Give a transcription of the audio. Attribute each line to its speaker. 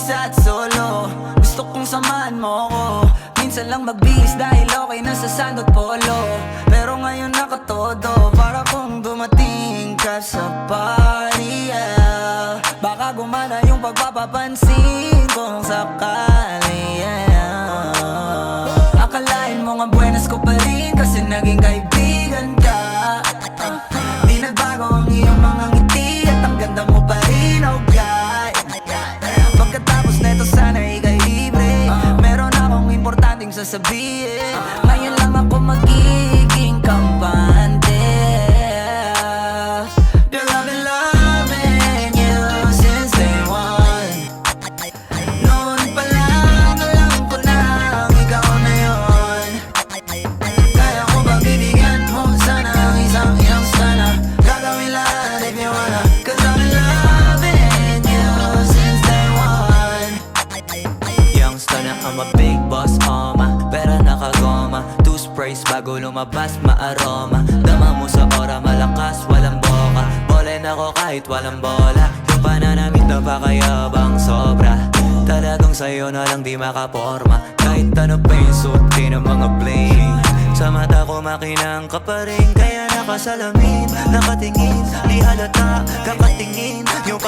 Speaker 1: mag-isa at solo. Gusto kong samahan mo ko. Minsan lang magbihis dahil okay na sa sand at polo. Pero ngayon nakatodo, para kung dumating ka sa party, yeah. Baka gumana yung pagpapapansin kung sakali, yeah. Akalain mo nga buenas ko pa rin kasi naging kaibigan ka. Di nagbago ang iyong mga ngiti at ang ganda mo pa rin, oh God. Pagkatapos neto sana ika'y libre. Meron akong importanteng sasabihin. Ngayon lang ako magiging kampante. Girl, I've been loving you since day one. Noon pa lang alam ko na ikaw na yun. Kaya ko bang bibigyan mo sana ang isang iyong sana. Gagawin lahat if you wanna. Cause I've been loving you since day one.
Speaker 2: Youngster na I'm a big boss, pera nakagoma. Two sprays bago lumabas, maaroma. Dama mo sa ora, malakas, walang boka. Bolen ako kahit walang bola. Yung pananamit na pakayabang sobra. Talagang sa'yo na lang di makaporma. Kahit ano pa yung suotin ng mga bling. Sa mata ko makinang ka pa rin. Kaya nakasalamin, nakatingin, di halata, kakatingin. Yung